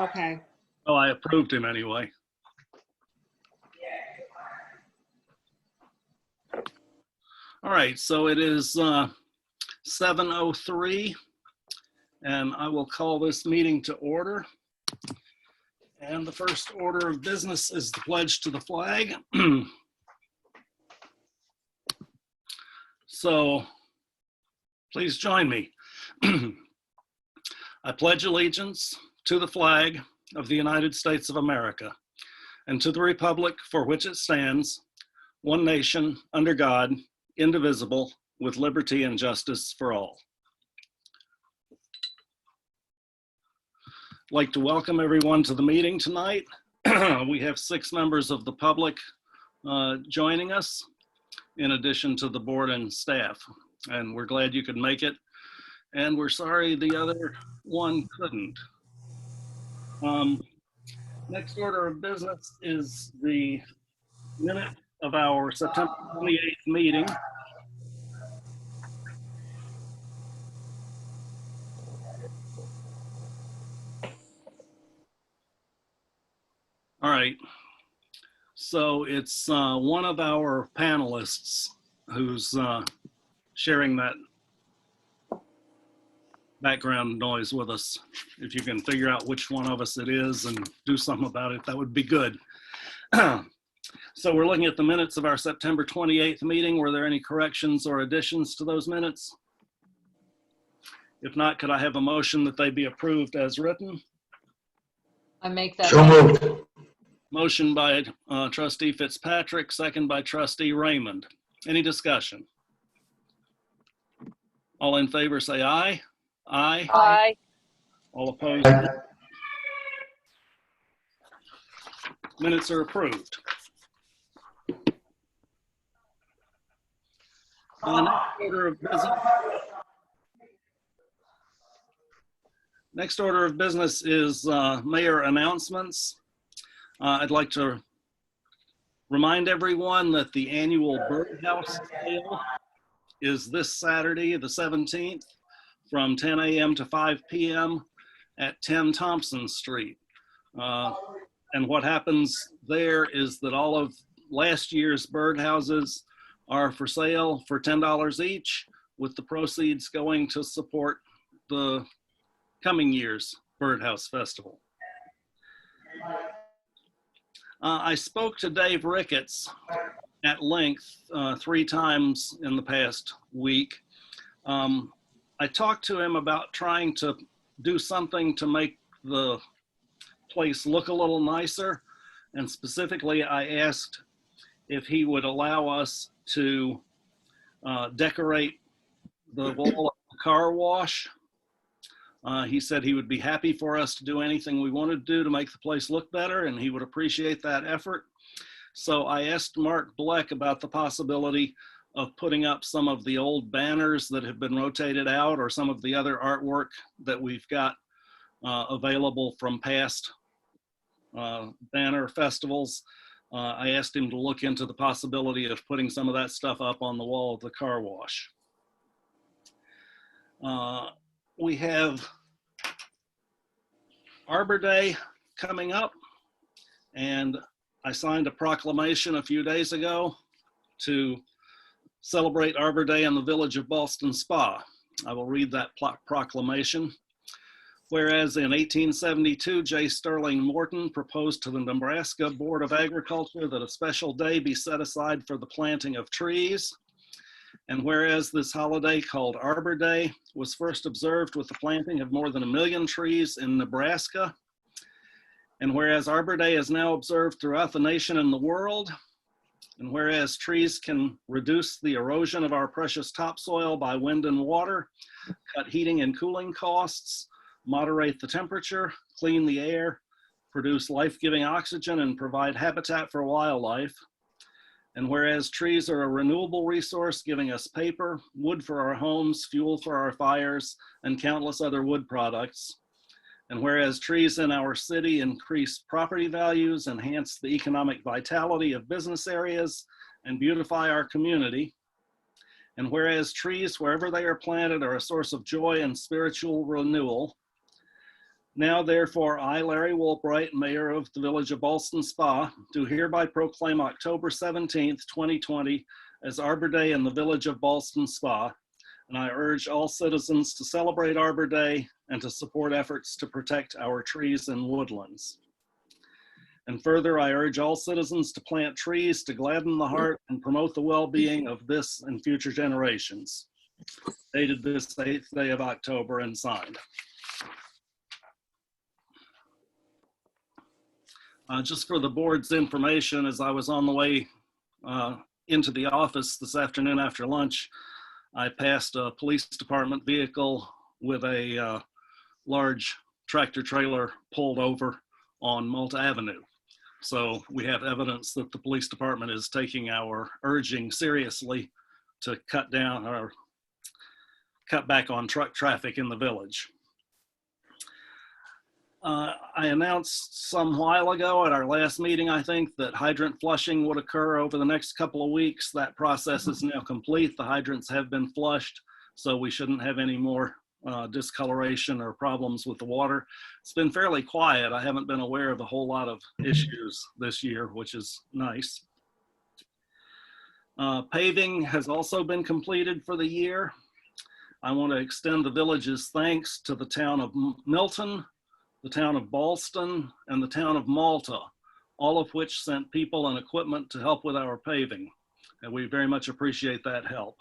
Okay. Oh, I approved him anyway. All right, so it is 7:03, and I will call this meeting to order. And the first order of business is the pledge to the flag. So please join me. I pledge allegiance to the flag of the United States of America and to the republic for which it stands, one nation, under God, indivisible, with liberty and justice for all. I'd like to welcome everyone to the meeting tonight. We have 6 members of the public joining us, in addition to the board and staff. And we're glad you could make it. And we're sorry the other one couldn't. Next order of business is the minute of our September 28th meeting. All right, so it's one of our panelists who's sharing that background noise with us. If you can figure out which one of us it is and do something about it, that would be good. So we're looking at the minutes of our September 28th meeting. Were there any corrections or additions to those minutes? If not, could I have a motion that they be approved as written? I make that. So moved. Motion by Trustee Fitzpatrick, second by Trustee Raymond. Any discussion? All in favor say aye. Aye. Aye. All opposed? Aye. Minutes are approved. Next order of business is mayor announcements. I'd like to remind everyone that the annual birdhouse sale is this Saturday, the 17th, from 10 a.m. to 5 p.m. at 10 Thompson Street. And what happens there is that all of last year's birdhouses are for sale for $10 each, with the proceeds going to support the coming year's Birdhouse Festival. I spoke to Dave Ricketts at length 3 times in the past week. I talked to him about trying to do something to make the place look a little nicer. And specifically, I asked if he would allow us to decorate the wall of the car wash. He said he would be happy for us to do anything we wanted to do to make the place look better, and he would appreciate that effort. So I asked Mark Bleck about the possibility of putting up some of the old banners that have been rotated out, or some of the other artwork that we've got available from past banner festivals. I asked him to look into the possibility of putting some of that stuff up on the wall of the car wash. We have Arbor Day coming up, and I signed a proclamation a few days ago to celebrate Arbor Day in the village of Ballston Spa. I will read that proclamation. Whereas in 1872, J. Sterling Morton proposed to the Nebraska Board of Agriculture that a special day be set aside for the planting of trees. And whereas this holiday, called Arbor Day, was first observed with the planting of more than 1 million trees in Nebraska. And whereas Arbor Day is now observed throughout the nation and the world. And whereas trees can reduce the erosion of our precious topsoil by wind and water, cut heating and cooling costs, moderate the temperature, clean the air, produce life-giving oxygen, and provide habitat for wildlife. And whereas trees are a renewable resource, giving us paper, wood for our homes, fuel for our fires, and countless other wood products. And whereas trees in our city increase property values, enhance the economic vitality of business areas, and beautify our community. And whereas trees, wherever they are planted, are a source of joy and spiritual renewal. Now, therefore, I, Larry Woolbright, Mayor of the Village of Ballston Spa, do hereby proclaim October 17th, 2020 as Arbor Day in the Village of Ballston Spa, and I urge all citizens to celebrate Arbor Day and to support efforts to protect our trees and woodlands. And further, I urge all citizens to plant trees to gladden the heart and promote the well-being of this and future generations. Dated this 8th day of October and signed. Just for the board's information, as I was on the way into the office this afternoon after lunch, I passed a police department vehicle with a large tractor trailer pulled over on Malta Avenue. So we have evidence that the police department is taking our urging seriously to cut down or cut back on truck traffic in the village. I announced some while ago at our last meeting, I think, that hydrant flushing would occur over the next couple of weeks. That process is now complete. The hydrants have been flushed, so we shouldn't have any more discoloration or problems with the water. It's been fairly quiet. I haven't been aware of a whole lot of issues this year, which is nice. Paving has also been completed for the year. I want to extend the village's thanks to the town of Milton, the town of Ballston, and the town of Malta, all of which sent people and equipment to help with our paving. And we very much appreciate that help.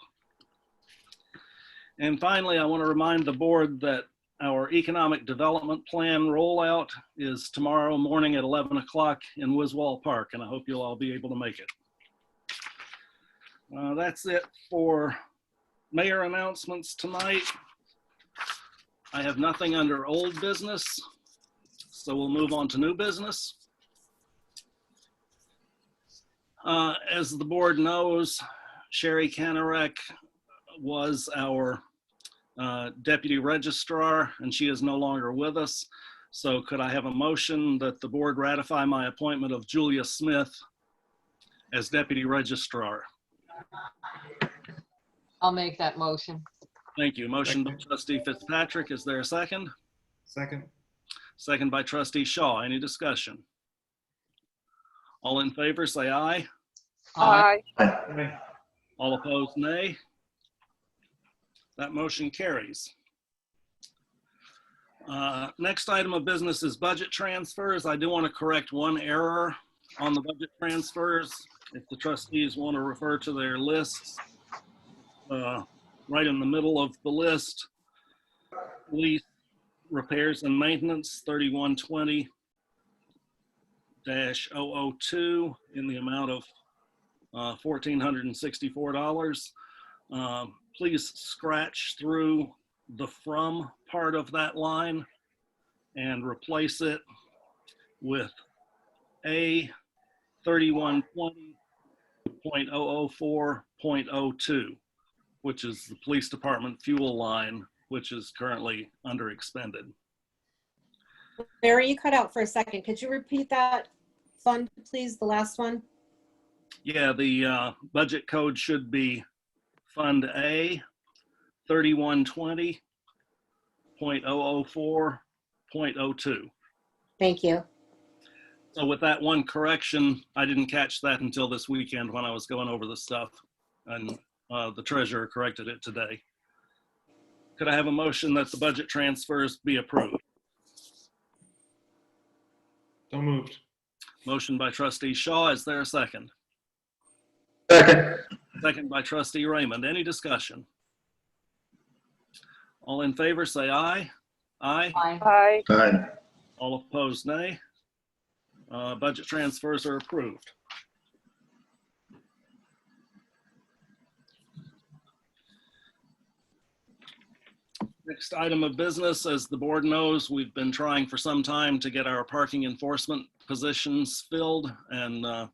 And finally, I want to remind the board that our economic development plan rollout is tomorrow morning at 11 o'clock in Wiswall Park, and I hope you'll all be able to make it. That's it for mayor announcements tonight. I have nothing under old business, so we'll move on to new business. As the board knows, Sherry Kanarek was our deputy registrar, and she is no longer with us. So could I have a motion that the board ratify my appointment of Julia Smith as deputy registrar? I'll make that motion. Thank you. Motion by trustee Fitzpatrick. Is there a second? Second. Second by trustee Shaw. Any discussion? All in favor, say aye. Aye. Aye. All opposed, nay. That motion carries. Next item of business is budget transfers. I do want to correct one error on the budget transfers. If the trustees want to refer to their lists, right in the middle of the list, police repairs and maintenance 3120-002 in the amount of $1,464. Please scratch through the from part of that line and replace it with A 3120.004.02, which is the police department fuel line, which is currently underexpended. Barry, you cut out for a second. Could you repeat that fund, please, the last one? Yeah, the budget code should be Fund A 3120.004.02. Thank you. So with that one correction, I didn't catch that until this weekend when I was going over the stuff, and the treasurer corrected it today. Could I have a motion that the budget transfers be approved? So moved. Motion by trustee Shaw. Is there a second? Second. Second by trustee Raymond. Any discussion? All in favor, say aye. Aye. Aye. Aye. All opposed, nay. Budget transfers are approved. Next item of business, as the board knows, we've been trying for some time to get our parking enforcement positions filled, and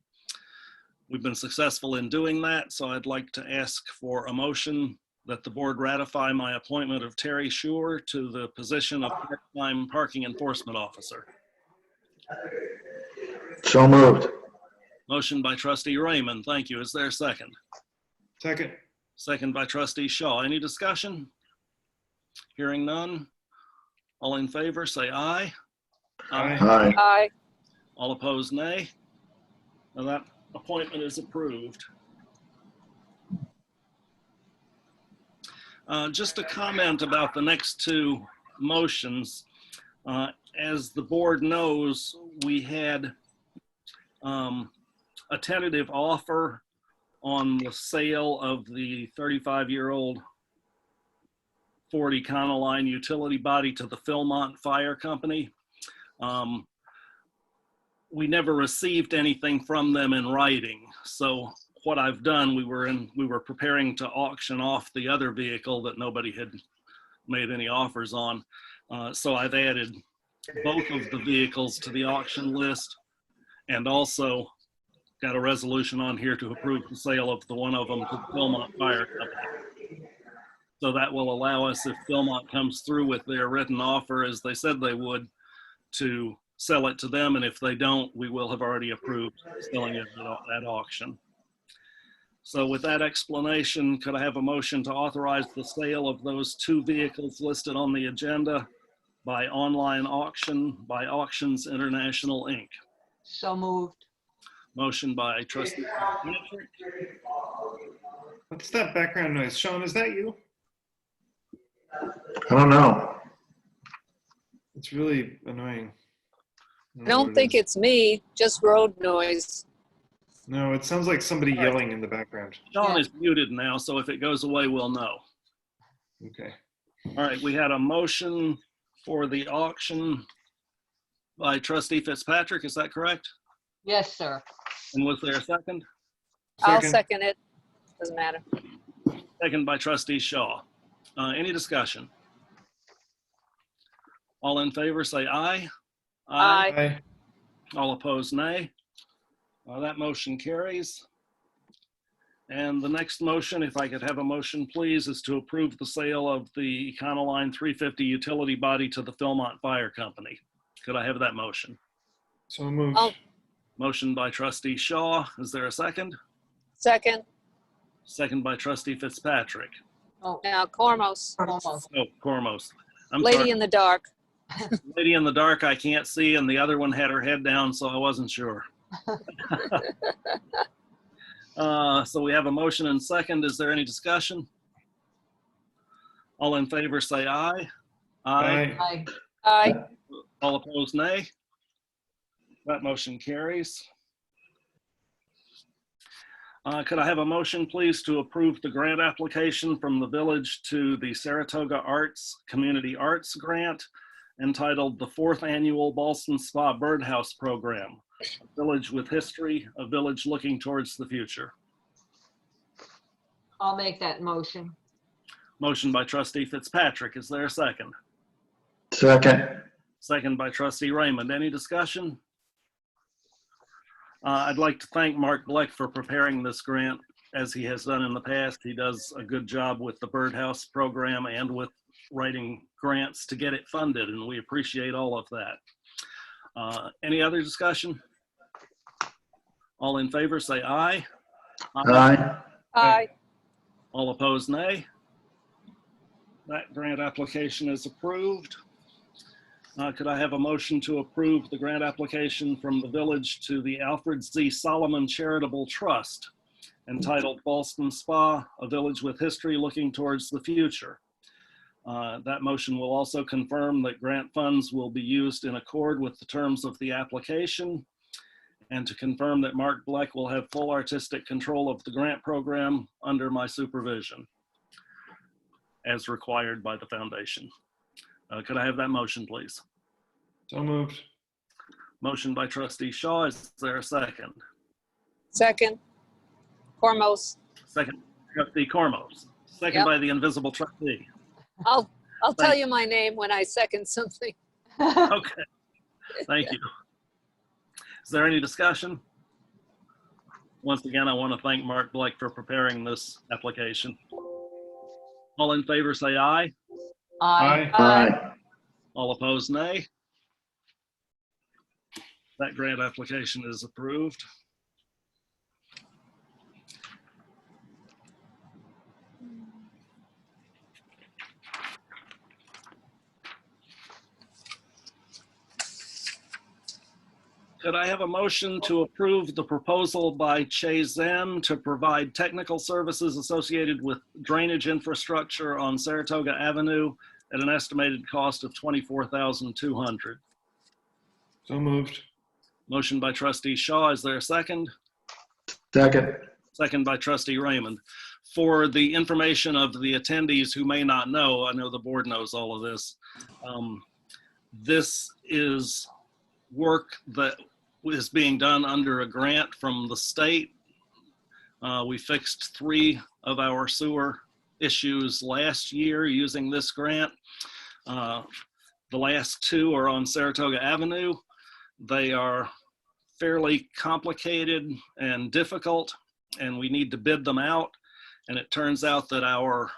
we've been successful in doing that. So I'd like to ask for a motion that the board ratify my appointment of Terry Schuer to the position of part-time parking enforcement officer. So moved. Motion by trustee Raymond. Thank you. Is there a second? Second. Second by trustee Shaw. Any discussion? Hearing none. All in favor, say aye. Aye. Aye. Aye. All opposed, nay. Now that appointment is approved. Just a comment about the next two motions. As the board knows, we had a tentative offer on the sale of the 35-year-old Ford Econoline utility body to the Philmont Fire Company. We never received anything from them in writing. So what I've done, we were preparing to auction off the other vehicle that nobody had made any offers on. So I've added both of the vehicles to the auction list, and also got a resolution on here to approve the sale of the one of them to the Philmont Fire Company. So that will allow us, if Philmont comes through with their written offer, as they said they would, to sell it to them. And if they don't, we will have already approved selling it at auction. So with that explanation, could I have a motion to authorize the sale of those two vehicles listed on the agenda by online auction by Auctions International, Inc.? So moved. Motion by trustee Patrick, What's that background noise? Sean, is that you? I don't know. It's really annoying. I don't think it's me, just road noise. No, it sounds like somebody All right. yelling in the background. Sean Yeah. is muted now, so if it goes away, we'll know. Okay. All right, we had a motion for the auction by trustee Fitzpatrick, is that correct? Yes, sir. And was there a second? I'll Second. second it. Doesn't matter. Second by trustee Shaw. Any discussion? All in favor, say aye. Aye. Aye. All opposed, nay. That motion carries. And the next motion, if I could have a motion, please, is to approve the sale of the Econoline 350 utility body to the Philmont Fire Company. Could I have that motion? So moved. Oh. Motion by trustee Shaw. Is there a second? Second. Second by trustee Fitzpatrick. Oh, Now Cormos. almost. Oh, Cormos. I'm Lady sorry. in the dark. Lady in the dark, I can't see, and the other one had her head down, so I wasn't sure. So we have a motion and second. Is there any discussion? All in favor, say aye. Aye. Aye. Aye. Aye. All opposed, nay. That motion carries. Could I have a motion, please, to approve the grant application from the village to the Saratoga Arts Community Arts Grant entitled the 4th Annual Ballston Spa Birdhouse Program, A Village with History, a Village Looking Towards the Future. I'll make that motion. Motion by trustee Fitzpatrick. Is there a second? Second. Second by trustee Raymond. Any discussion? I'd like to thank Mark Bleck for preparing this grant as he has done in the past. He does a good job with the birdhouse program and with writing grants to get it funded, and we appreciate all of that. Any other discussion? All in favor, say aye. Aye. Aye. All opposed, nay. That grant application is approved. Could I have a motion to approve the grant application from the village to the Alfred Z. Solomon Charitable Trust entitled Ballston Spa, a Village with History Looking Towards the Future? That motion will also confirm that grant funds will be used in accord with the terms of the application, and to confirm that Mark Bleck will have full artistic control of the grant program under my supervision, as required by the foundation. Could I have that motion, please? So moved. Motion by trustee Shaw. Is there a second? Second. Cormos. Second, trustee Cormos. Second Yep. by the invisible trustee. I'll tell Thank- you my name when I second something. Okay, thank you. Is there any discussion? Once again, I want to thank Mark Bleck for preparing this application. All in favor, say aye. Aye. Aye. All opposed, nay. That grant application is approved. Could I have a motion to approve the proposal by Che Zem to provide technical services associated with drainage infrastructure on Saratoga Avenue at an estimated cost of $24,200? So moved. Motion by trustee Shaw. Is there a second? Second. Second by trustee Raymond. For the information of the attendees who may not know, I know the board knows all of this. This is work that is being done under a grant from the state. We fixed 3 of our sewer issues last year using this grant. The last 2 are on Saratoga Avenue. They are fairly complicated and difficult, and we need to bid them out. And it turns out that our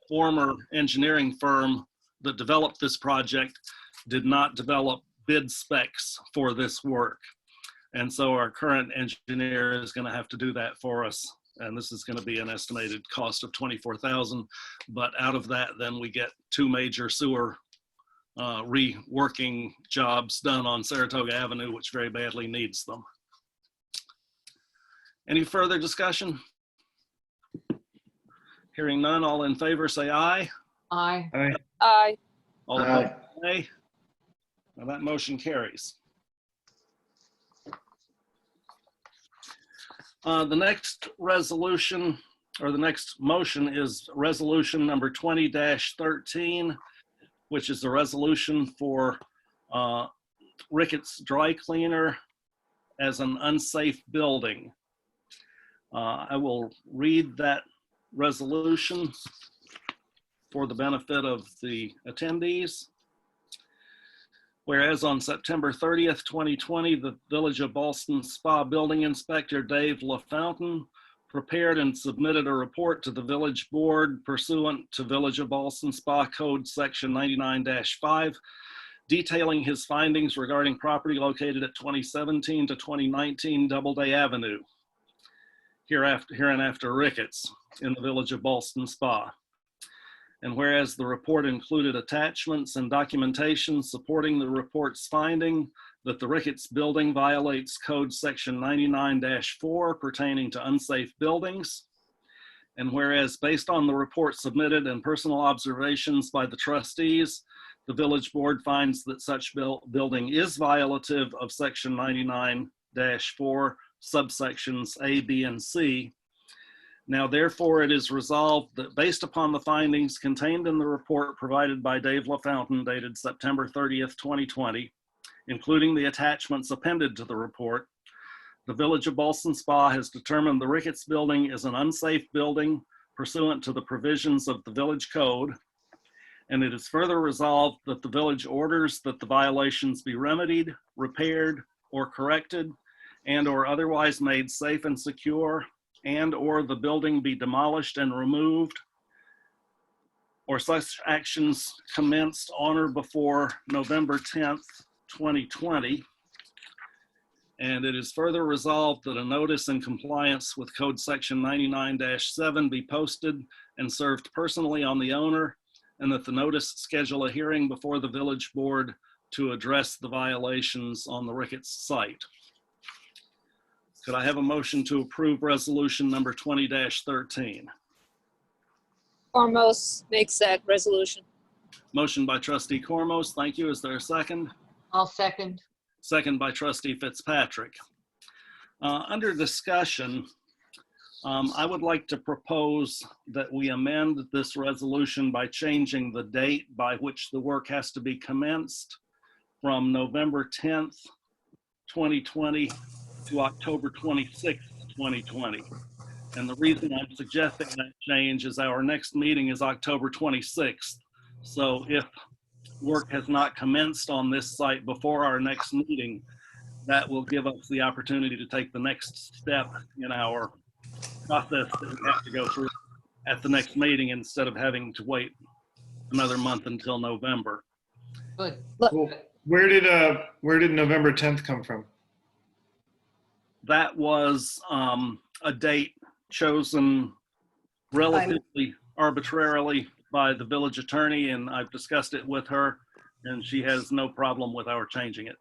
former engineering firm that developed this project did not develop bid specs for this work. And so our current engineer is going to have to do that for us. And this is going to be an estimated cost of $24,000. But out of that, then we get 2 major sewer reworking jobs done on Saratoga Avenue, which very badly needs them. Any further discussion? Hearing none, all in favor say aye. Aye. Aye. Aye. All opposed, nay. Now that motion carries. The next resolution, or the next motion, is resolution number 20-13, which is the resolution for Ricketts Dry Cleaner as an unsafe building. I will read that resolution for the benefit of the attendees. Whereas on September 30th, 2020, the Village of Ballston Spa Building Inspector Dave LaFountain prepared and submitted a report to the Village Board pursuant to Village of Ballston Spa Code Section 99-5, detailing his findings regarding property located at 2017 to 2019 Doubleday Avenue, hereinafter Ricketts, in the Village of Ballston Spa. And whereas the report included attachments and documentation supporting the report's finding that the Ricketts building violates Code Section 99-4 pertaining to unsafe buildings. And whereas based on the report submitted and personal observations by the trustees, the Village Board finds that such building is violative of Section 99-4 subsections A, B, and C. Now, therefore, it is resolved that based upon the findings contained in the report provided by Dave LaFountain dated September 30th, 2020, including the attachments appended to the report, the Village of Ballston Spa has determined the Ricketts building is an unsafe building pursuant to the provisions of the Village Code, and it is further resolved that the Village orders that the violations be remedied, repaired, or corrected, and or otherwise made safe and secure, and or the building be demolished and removed, or such actions commenced on or before November 10th, 2020. And it is further resolved that a notice in compliance with Code Section 99-7 be posted and served personally on the owner, and that the notice schedule a hearing before the Village Board to address the violations on the Ricketts site. Could I have a motion to approve resolution number 20-13? Cormos makes that resolution. Motion by trustee Cormos, thank you. Is there a second? I'll second. Second by trustee Fitzpatrick. Under discussion, I would like to propose that we amend this resolution by changing the date by which the work has to be commenced from November 10th, 2020 to October 26th, 2020. And the reason I'm suggesting that change is our next meeting is October 26th. So if work has not commenced on this site before our next meeting, that will give us the opportunity to take the next step in our process that we have to go through at the next meeting instead of having to wait another month until November. Good. Well, where did November 10th come from? That was a date chosen relatively arbitrarily by the village attorney, and I've discussed it with her, and she has no problem with our changing it.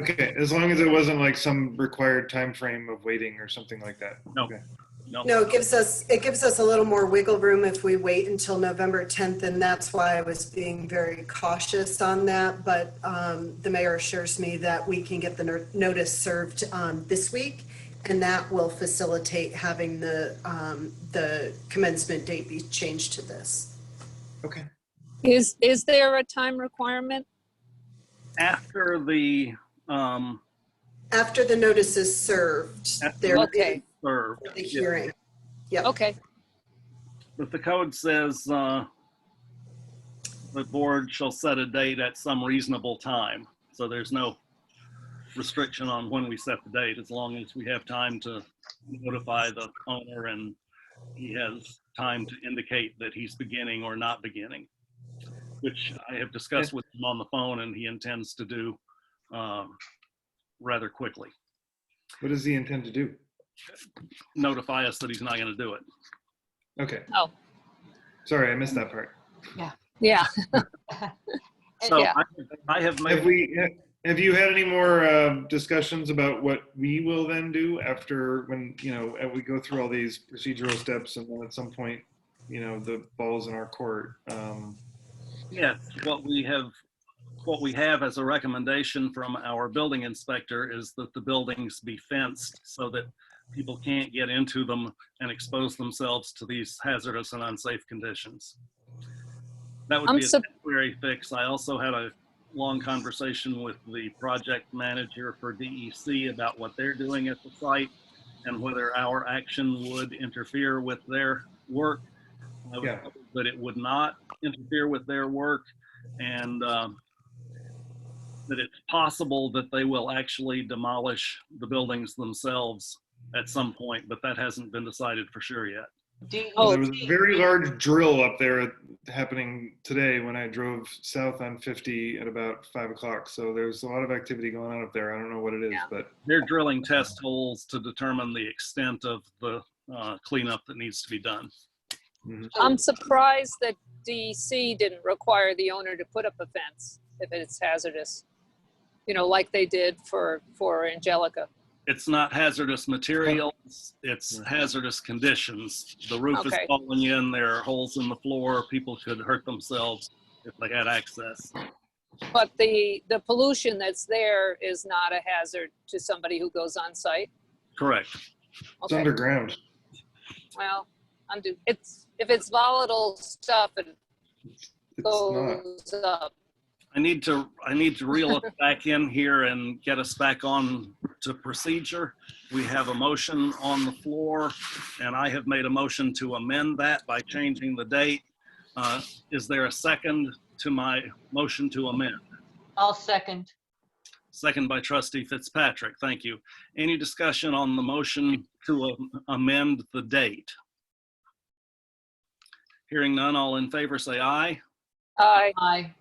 Okay, as long as it wasn't like some required time frame of waiting or something like that. No. Okay. No, No, it gives us a little more wiggle room if we wait until November 10th, and that's why I was being very cautious on that. But the mayor assures me that we can get the notice served this week, and that will facilitate having the commencement date be changed to this. Okay. Is there a time requirement? after the, After the notice is served, there Okay. is served. the hearing. Yep. Okay, But the code says, the board shall set a date at some reasonable time. So there's no restriction on when we set the date, as long as we have time to notify the owner and he has time to indicate that he's beginning or not beginning, which I have discussed with him on the phone and he intends to do rather quickly. What does he intend to do? Notify us that he's not going to do it. Okay. Oh. Sorry, I missed that part. yeah. So Yeah. I have made. Have you had any more discussions about what we will then do after when, we go through all these procedural steps and then at some point, the ball's in our court? Yes, what we have as a recommendation from our building inspector is that the buildings be fenced so that people can't get into them and expose themselves to these hazardous and unsafe conditions. That would be a temporary fix. I also had a long conversation with the project manager for DEC about what they're doing at the site and whether our action would interfere with their work. I was told that it would not interfere with their work, and that it's possible that they will actually demolish the buildings themselves at some point, but that hasn't been decided for sure yet. There was a very large drill up there happening today when I drove south on 50 at about 5 o'clock. So there's a lot of activity going on up there. I don't know what it is, but They're drilling test holes to determine the extent of the cleanup that needs to be done. Mhm. I'm surprised that DEC didn't require the owner to put up a fence if it's hazardous, like they did for Angelica. It's not hazardous materials, it's hazardous conditions. The roof is Okay. falling in, there are holes in the floor, people could hurt themselves if they had access. But the pollution that's there is not a hazard to somebody who goes on site. Correct. it's underground. Well, if it's volatile stuff, it It's not. goes up. I need to reel us back in here and get us back on to procedure. We have a motion on the floor, and I have made a motion to amend that by changing the date. Is there a second to my motion to amend? I'll second. Second by Trustee Fitzpatrick. Thank you. Any discussion on the motion to amend the date? Hearing none, all in favor say aye. Aye. Aye.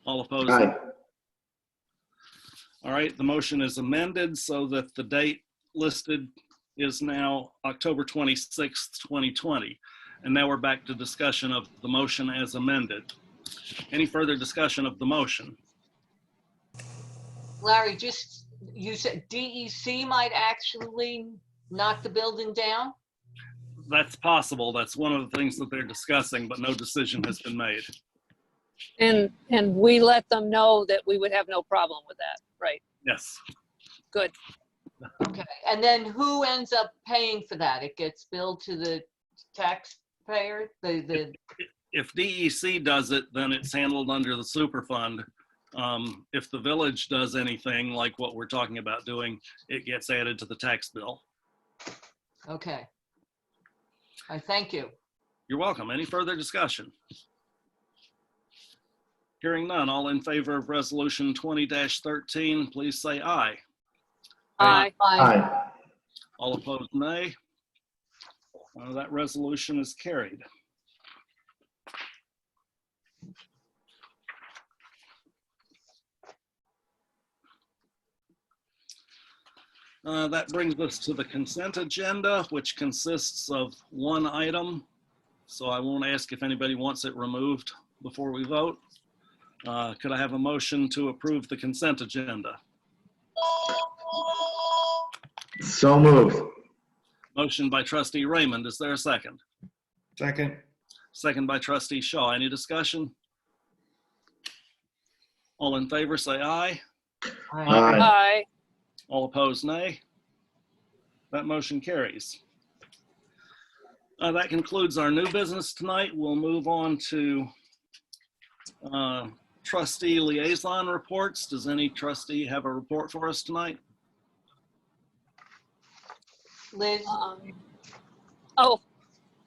All opposed? Aye. All right, the motion is amended so that the date listed is now October 26th, 2020. And now we're back to discussion of the motion as amended. Any further discussion of the motion? Larry, you said DEC might actually knock the building down? That's possible. That's one of the things that they're discussing, but no decision has been made. And we let them know that we would have no problem with that, right? Yes. Good. Okay, and then who ends up paying for that? It gets billed to the taxpayer? If DEC does it, then it's handled under the Superfund. If the village does anything like what we're talking about doing, it gets added to the tax bill. Okay. I thank you. You're welcome. Any further discussion? Hearing none, all in favor of resolution 20-13, please say aye. Aye. Aye. All opposed, nay. That resolution is carried. That brings us to the consent agenda, which consists of one item. So I won't ask if anybody wants it removed before we vote. Could I have a motion to approve the consent agenda? So moved. Motion by trustee Raymond. Is there a second? Second. Second by trustee Shaw. Any discussion? All in favor, say aye. Aye. Aye. All opposed, nay. That motion carries. That concludes our new business tonight. We'll move on to trustee liaison reports. Does any trustee have a report for us tonight? Liz? Oh,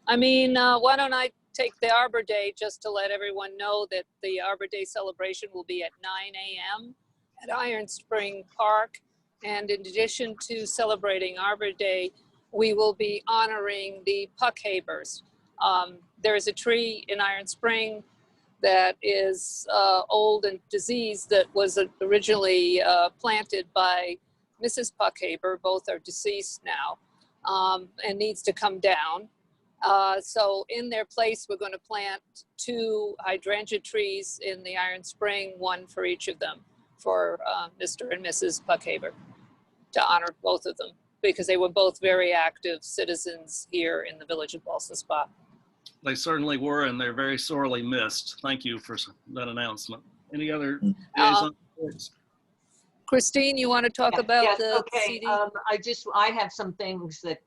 why don't I take the Arbor Day just to let everyone know that the Arbor Day celebration will be at 9 a.m. at Iron Spring Park. And in addition to celebrating Arbor Day, we will be honoring the Puckhabers. There is a tree in Iron Spring that is old and diseased that was originally planted by Mrs. Puckhaber. Both are deceased now and needs to come down. So in their place, we're going to plant 2 hydrangea trees in the Iron Spring, 1 for each of them, for Mr. and Mrs. Puckhaber, to honor both of them, because they were both very active citizens here in the village of Ballston Spa. They certainly were, and they're very sorely missed. Thank you for that announcement. Any other liaison reports? Christine, you want to talk about Yes, the okay. CD? I have some things that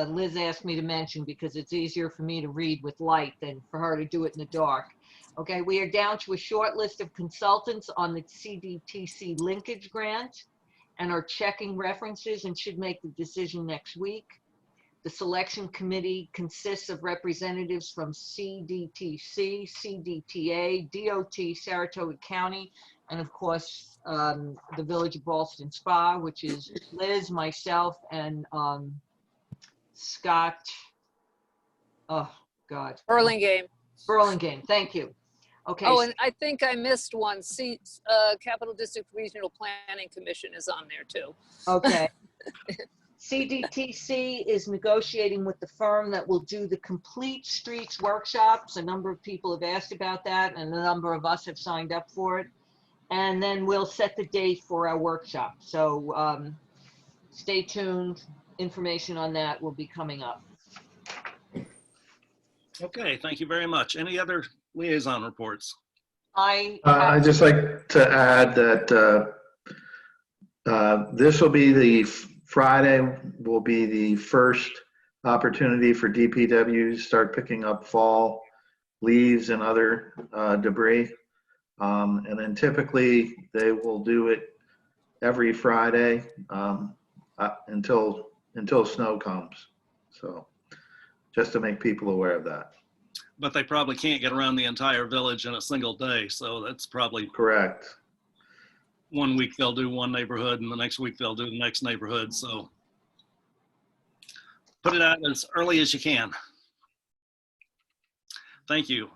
Liz asked me to mention because it's easier for me to read with light than for her to do it in the dark. Okay, we are down to a short list of consultants on the CDTC linkage grant and are checking references and should make the decision next week. The selection committee consists of representatives from CDTC, CDTA, DOT, Saratoga County, and of course, the Village of Ballston Spa, which is Liz, myself, and Scott, oh God. Burlingame. Burlingame, thank you. Okay. Oh, and I think I missed one. Capital District Regional Planning Commission is on there too. Okay. CDTC is negotiating with the firm that will do the complete streets workshops. A number of people have asked about that, and a number of us have signed up for it. And then we'll set the date for our workshop. So stay tuned. Information on that will be coming up. Okay, thank you very much. Any other liaison reports? I'd just like to add that this will be Friday will be the first opportunity for DPW to start picking up fall leaves and other debris. And then typically they will do it every Friday until snow comes. So just to make people aware of that. But they probably can't get around the entire village in a single day. So that's probably Correct. one week they'll do one neighborhood and the next week they'll do the next neighborhood. So put it out as early as you can. Thank you.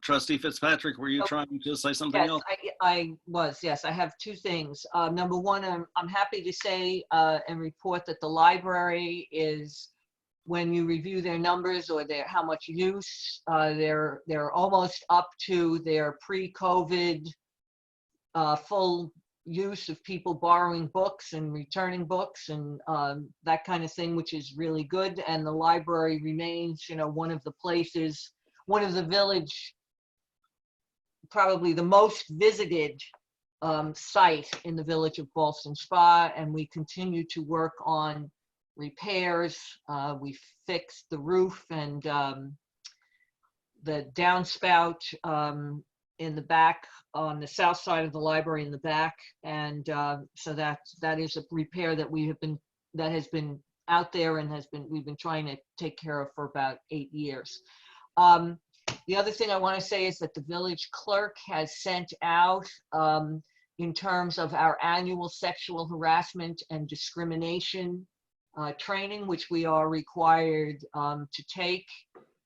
Trustee Fitzpatrick, were you trying to say something Yes, else? I was, yes. I have 2 things. Number one, I'm happy to say and report that the library is, when you review their numbers or how much use, they're almost up to their pre-COVID full use of people borrowing books and returning books and that kind of thing, which is really good. And the library remains, one of the places, one of the village, probably the most visited site in the village of Ballston Spa. And we continue to work on repairs. We fixed the roof and the downspout in the back on the south side of the library in the back. And so that is a repair that has been out there and we've been trying to take care of for about 8 years. The other thing I want to say is that the village clerk has sent out in terms of our annual sexual harassment and discrimination training, which we are required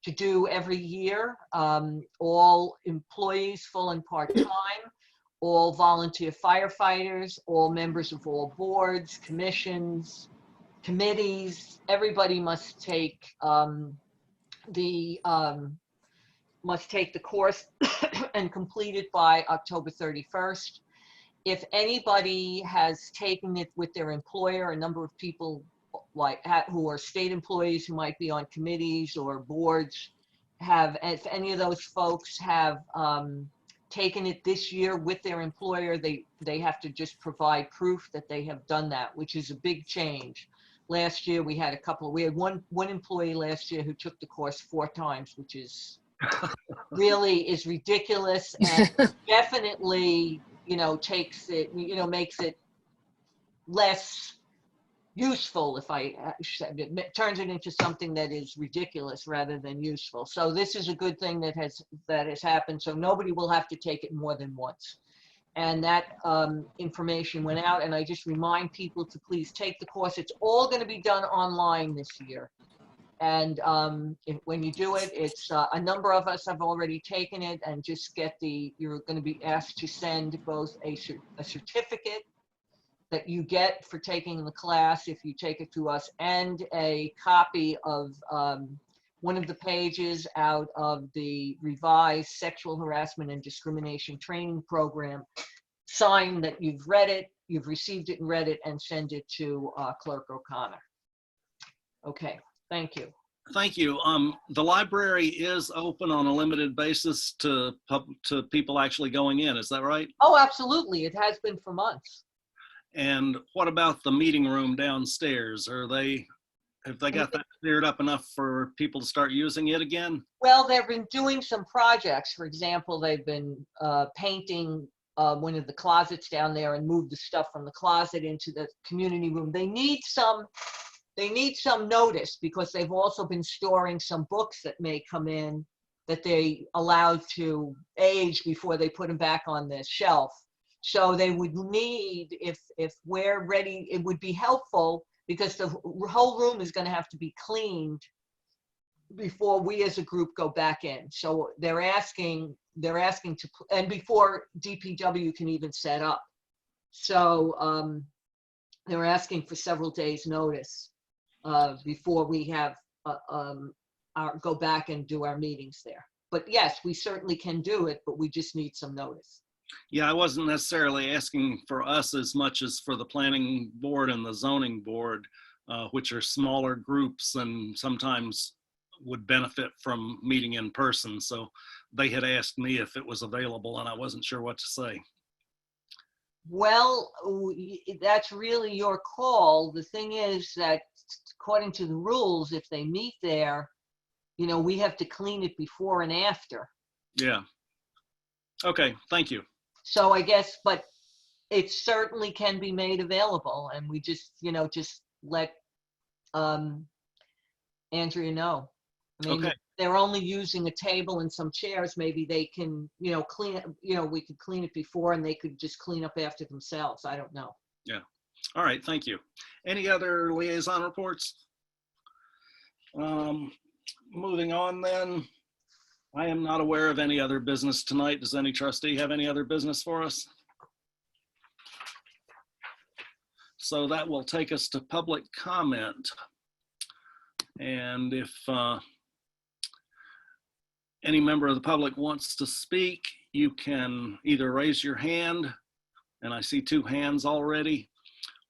to do every year. All employees, full and part-time, all volunteer firefighters, all members of all boards, commissions, committees, everybody must take the course and complete it by October 31st. if anybody has taken it with their employer, a number of people like who are state employees who might be on committees or boards have, if any of those folks have taken it this year with their employer, they have to just provide proof that they have done that, which is a big change. Last year we had one employee last year who took the course 4 times, which is really is ridiculous and definitely, takes it, makes it less useful, if I said it turns it into something that is ridiculous rather than useful. So this is a good thing that has happened. So nobody will have to take it more than once. And that information went out, and I just remind people to please take the course. It's all going to be done online this year. And when you do it, it's a number of us have already taken it, and just you're going to be asked to send both a certificate that you get for taking the class if you take it to us, and a copy of one of the pages out of the revised sexual harassment and discrimination training program. Sign that you've read it, you've received it and read it, and send it to Clerk O'Connor. Okay, thank you. Thank you. The library is open on a limited basis to people actually going in. Is that right? Oh, absolutely. It has been for months. And what about the meeting room downstairs? Have they got that cleared up enough for people to start using it again? Well, they've been doing some projects. For example, they've been painting one of the closets down there and moved the stuff from the closet into the community room. They need some notice, because they've also been storing some books that may come in that they allowed to age before they put them back on the shelf. So they would need, if we're ready, it would be helpful, because the whole room is going to have to be cleaned before we as a group go back in. So they're asking to, and before DPW can even set up. So they're asking for several days notice before we have go back and do our meetings there. But yes, we certainly can do it, but we just need some notice. Yeah, I wasn't necessarily asking for us as much as for the planning board and the zoning board, which are smaller groups and sometimes would benefit from meeting in person. So they had asked me if it was available, and I wasn't sure what to say. Well, that's really your call. The thing is that according to the rules, if they meet there, we have to clean it before and after. Yeah. Okay, thank you. So I guess, but it certainly can be made available, and we just let Andrea know. I mean, Okay. if they're only using a table and some chairs, maybe they can, clean it, we could clean it before and they could just clean up after themselves. I don't know. Yeah. All right, thank you. Any other liaison reports? Moving on then. I am not aware of any other business tonight. Does any trustee have any other business for us? So that will take us to public comment. And if any member of the public wants to speak, you can either raise your hand, and I see 2 hands already,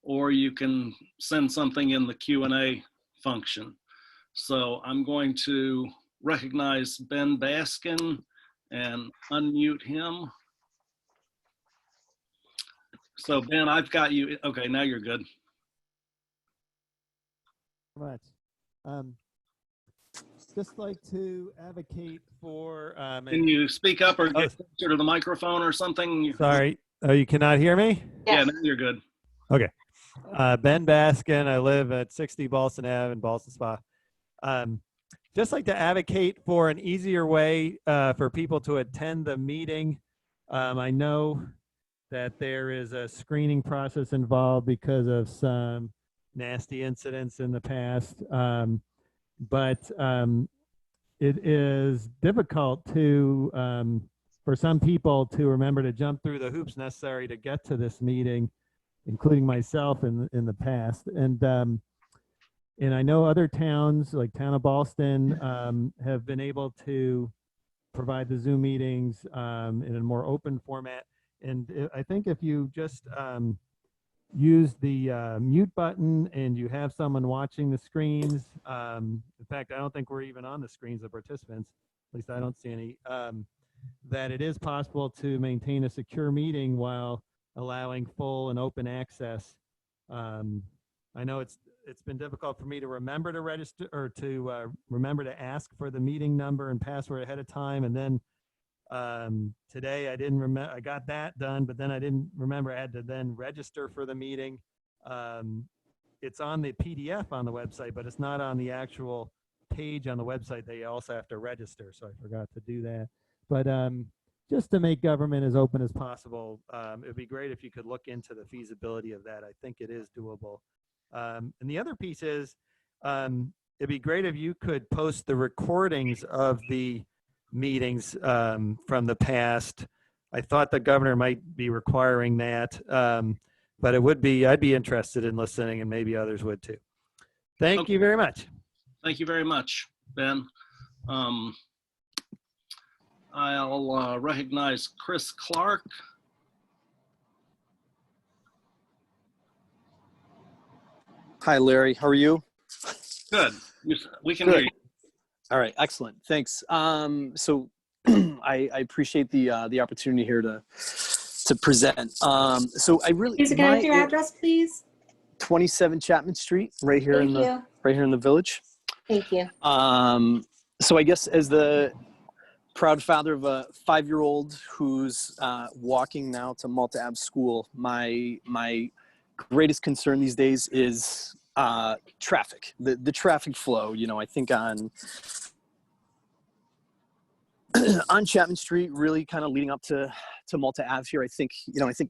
or you can send something in the Q&A function. So I'm going to recognize Ben Baskin and unmute him. So Ben, I've got you. Okay, now you're good. Much. Just like to advocate for. Can you speak up or get closer to the microphone or something? Sorry. Oh, you cannot hear me? Yes. Yeah, now you're good. Okay. Ben Baskin. I live at 60 Ballston Ave in Ballston Spa. Just like to advocate for an easier way for people to attend the meeting. I know that there is a screening process involved because of some nasty incidents in the past. But it is difficult to, for some people to remember to jump through the hoops necessary to get to this meeting, including myself in the past. And I know other towns, like town of Ballston, have been able to provide the Zoom meetings in a more open format. And I think if you just use the mute button and you have someone watching the screens, in fact, I don't think we're even on the screens of participants, at least I don't see any, that it is possible to maintain a secure meeting while allowing full and open access. I know it's been difficult for me to remember to register or to remember to ask for the meeting number and password ahead of time. And then today I didn't remember, I got that done, but then I didn't remember I had to then register for the meeting. It's on the PDF on the website, but it's not on the actual page on the website that you also have to register. So I forgot to do that. But just to make government as open as possible, it'd be great if you could look into the feasibility of that. I think it is doable. And the other piece is, it'd be great if you could post the recordings of the meetings from the past. I thought the governor might be requiring that, but it would be, I'd be interested in listening, and maybe others would too. Thank you very much. Thank you very much, Ben. I'll recognize Chris Clark. Hi, Larry. How are you? Good. We can hear you. All right. Excellent. Thanks. So I appreciate the opportunity here to present. So I really Please again, your address, please. 27 Chapman Street, right here in the village. Thank you. So I guess as the proud father of a 5-year-old who's walking now to Malta Ave School, my greatest concern these days is traffic, the traffic flow. You know, I think on Chapman Street, really kind of leading up to Malta Ave here, I think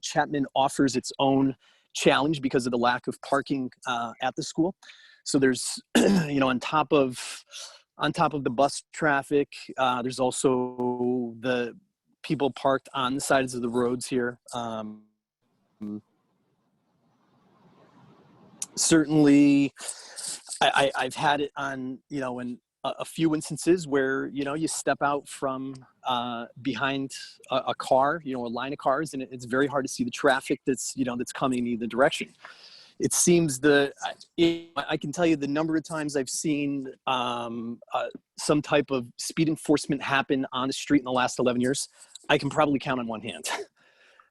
Chapman offers its own challenge because of the lack of parking at the school. So there's, on top of the bus traffic, there's also the people parked on the sides of the roads here. Certainly, I've had it on, in a few instances where, you step out from behind a car, a line of cars, and it's very hard to see the traffic that's coming in either direction. It seems I can tell you the number of times I've seen some type of speed enforcement happen on the street in the last 11 years. I can probably count on one hand.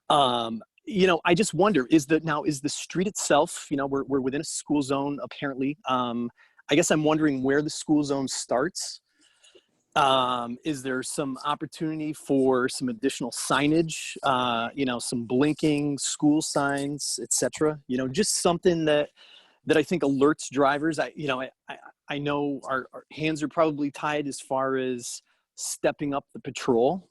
I just wonder, is the street itself, we're within a school zone, apparently. I guess I'm wondering where the school zone starts. Is there some opportunity for some additional signage, some blinking school signs, etc.? Just something that I think alerts drivers. I know our hands are probably tied as far as stepping up the patrol.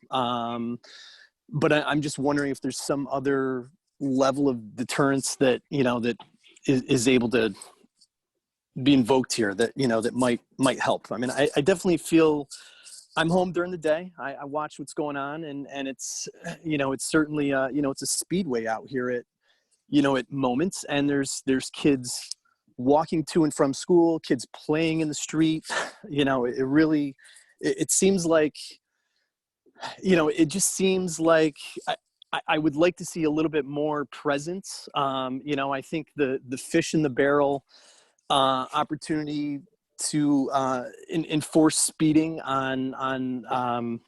But I'm just wondering if there's some other level of deterrence that, that is able to be invoked here that, that might help. I mean, I definitely feel I'm home during the day. I watch what's going on, and it's, it's certainly, it's a speedway out here at moments, and there's kids walking to and from school, kids playing in the street. It really, it seems like, it just seems like I would like to see a little bit more presence. I think the fish in the barrel opportunity to enforce speeding on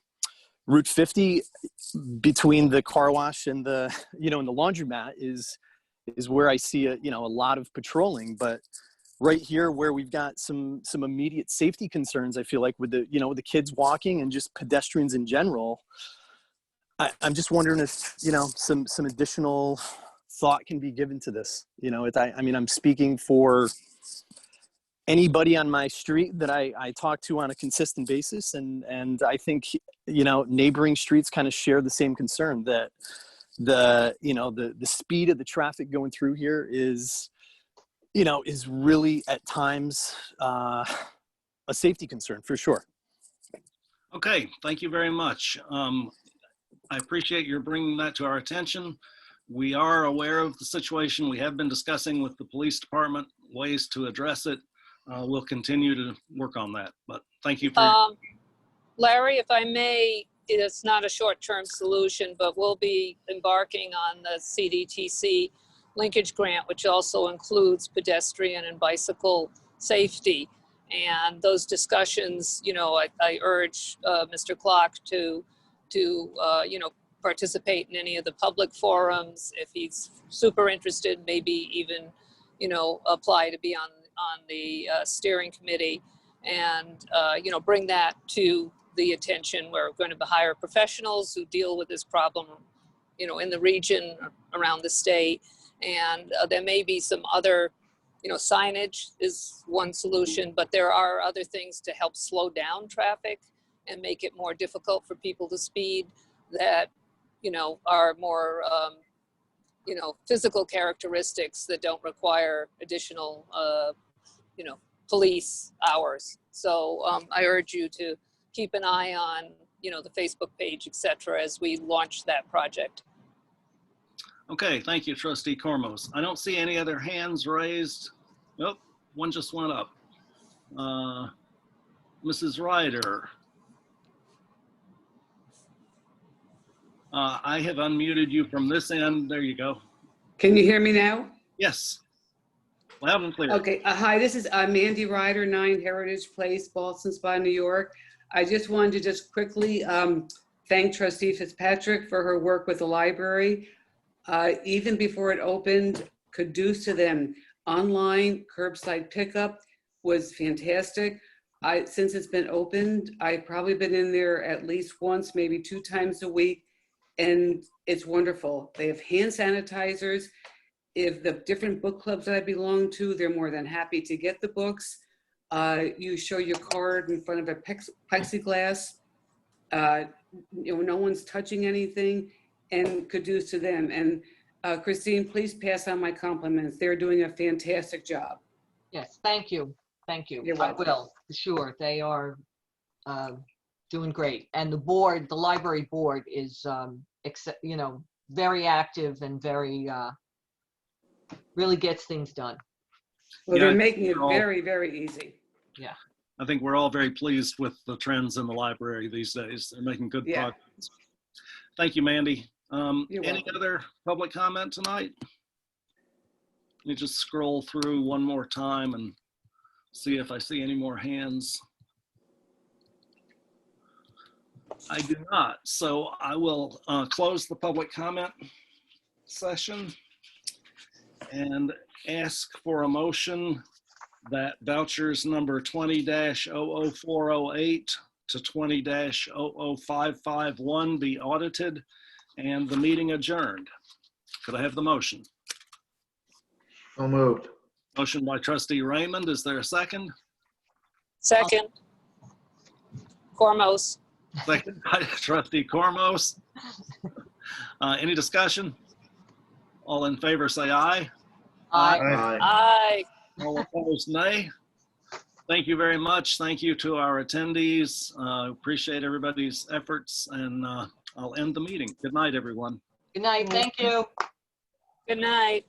Route 50 between the car wash and the and the laundromat is where I see a lot of patrolling. But right here where we've got some immediate safety concerns, I feel like with the with the kids walking and just pedestrians in general, I'm just wondering if some additional thought can be given to this. I'm speaking for anybody on my street that I talk to on a consistent basis, and I think neighboring streets kind of share the same concern that the speed of the traffic going through here is really at times a safety concern for sure. Okay, thank you very much. I appreciate your bringing that to our attention. We are aware of the situation. We have been discussing with the police department ways to address it. We'll continue to work on that, but thank you for Larry, if I may, it's not a short-term solution, but we'll be embarking on the CDTC linkage grant, which also includes pedestrian and bicycle safety. And those discussions, you know, I urge Mr. Clark to you know, participate in any of the public forums. If he's super interested, maybe even, you know, apply to be on the steering committee, and you know, bring that to the attention. We're going to hire professionals who deal with this problem, you know, in the region, around the state. And there may be some other, you know, signage is one solution, but there are other things to help slow down traffic and make it more difficult for people to speed, that, you know, are more, you know, physical characteristics that don't require additional, you know, police hours. So I urge you to keep an eye on, you know, the Facebook page, et cetera, as we launch that project. Okay, thank you, Trustee Cormos. I don't see any other hands raised. Nope, one just went up. Mrs. Ryder. I have unmuted you from this end. There you go. Can you hear me now? Yes, loud and clear. Okay. Hi, this is Mandy Ryder, 9 Heritage Place, Ballston Spa, New York. I just wanted to just quickly thank Trustee Fitzpatrick for her work with the library. Even before it opened, kudos to them. Online curbside pickup was fantastic. Since it's been opened, I've probably been in there at least once, maybe 2 times a week, and it's wonderful. They have hand sanitizers. If the different book clubs that I belong to, they're more than happy to get the books. You show your card in front of a plexiglass. You know, no one's touching anything, and kudos to them. And Christine, please pass on my compliments. They're doing a fantastic job. Yes, thank you. Thank you. You're I welcome. will, for sure. They are doing great. And the board, the library board is, you know, very active and very, really gets things done. Well, Yeah, they're making it all- very, very easy. I think we're all very pleased with the trends in the library these days. They're making good Yeah. progress. Thank you, Mandy. You're Any welcome. other public comment tonight? Let me just scroll through one more time and see if I see any more hands. I do not. So I will close the public comment session and ask for a motion that vouchers number 20-00408 to 20-00551 be audited and the meeting adjourned. Could I have the motion? So moved. Motion by Trustee Raymond. Is there a second? Second, Cormos. Second by Trustee Cormos. Any discussion? All in favor say aye. Aye. Aye. Aye. All opposed, nay. Thank you very much. Thank you to our attendees. Appreciate everybody's efforts, and I'll end the meeting. Good night, everyone. Good night. Thank you. Good night.